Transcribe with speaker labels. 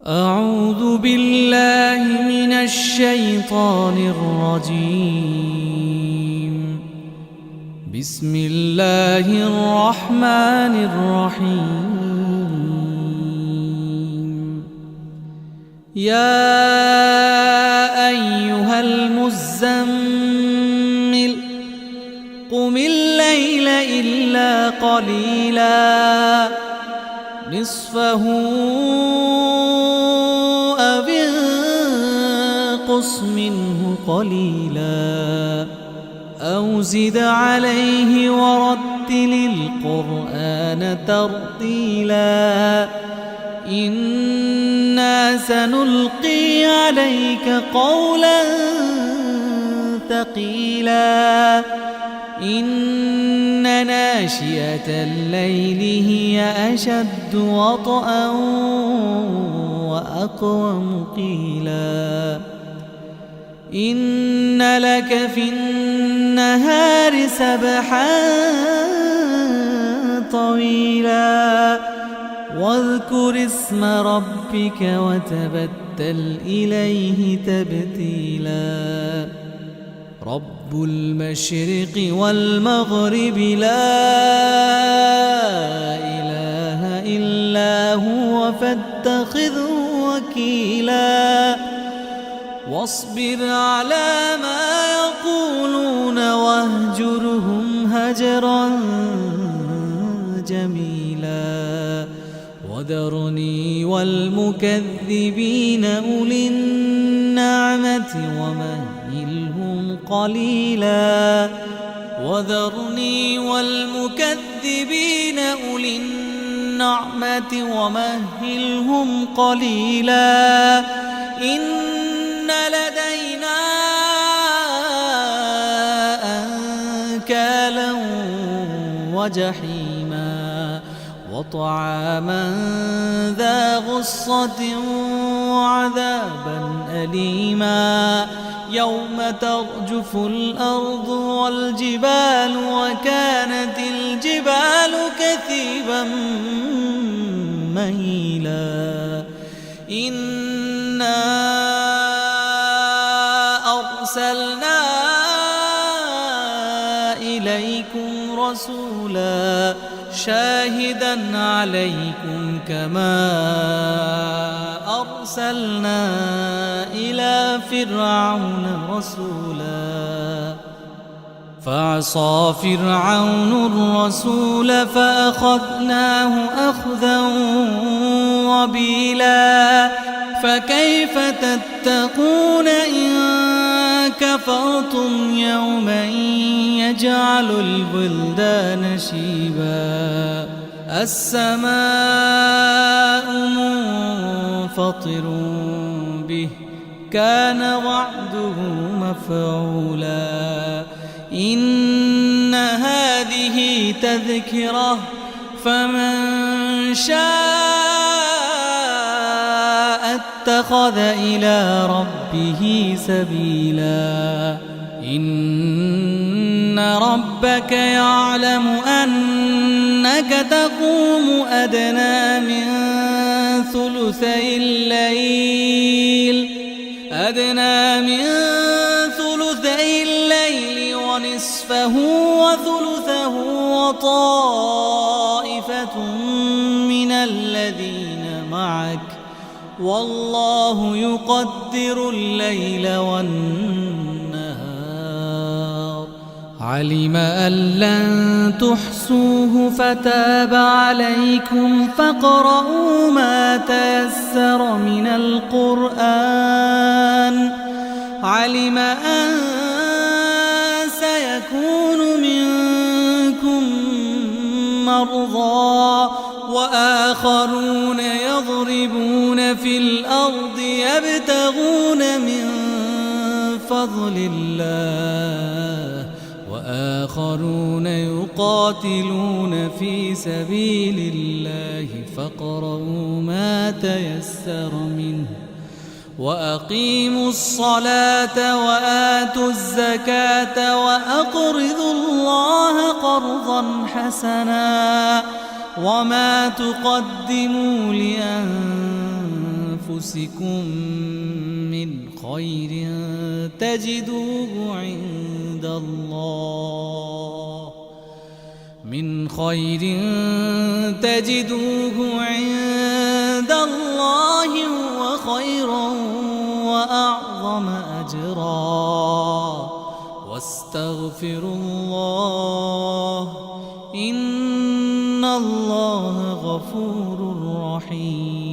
Speaker 1: أعوذ بالله من الشيطان الرجيم. بسم الله الرحمن الرحيم. يا أيها المزمل قم الليل إلا قليلا نصفه أو انقص منه قليلا أو زد عليه ورتل القرآن ترتيلا إنا سنلقي عليك قولا ثقيلا إن ناشئة الليل هي أشد وطئا وأقوم قيلا إن لك في النهار سبحا طويلا واذكر اسم ربك وتبتل إليه تبتيلا رب المشرق والمغرب لا إله إلا هو فاتخذه وكيلا واصبر على ما يقولون واهجرهم هجرا جميلا وذرني والمكذبين أولي النعمة ومهلهم قليلا وذرني والمكذبين أولي النعمة ومهلهم قليلا إن لدينا أنكالا وجحيما وطعاما ذا غصة وعذابا أليما يوم ترجف الأرض والجبال وكانت الجبال كثيبا مهيلا إنا أرسلنا إليكم رسولا شاهدا عليكم كما أرسلنا إلى فرعون رسولا فعصى فرعون الرسول فأخذناه أخذا وبيلا فكيف تتقون إن كفرتم يوما يجعل البلدان شيبا السماء منفطر به كان وعده مفعولا إن هذه تذكرة فمن شاء اتخذ إلى ربه سبيلا إن ربك يعلم أنك تقوم أدنى من ثلثي الليل ونصفه وثلثه وطائفة من الذين معك والله يقدر الليل والنهار علم أن لن تحصوه فتاب عليكم فاقرؤوا ما تيسر من القرآن علم أن سيكون منكم مرضى وآخرون يضربون في الأرض يبتغون من فضل الله وآخرون يقاتلون في سبيل الله فاقرؤوا ما تيسر منه وأقيموا الصلاة وآتوا الزكاة وأقرضوا الله قرضا حسنا وما تقدموا أنفسكم من خير تجدوه عند الله هو خيرا وأعظم أجرا واستغفروا الله إن الله غفور رحيم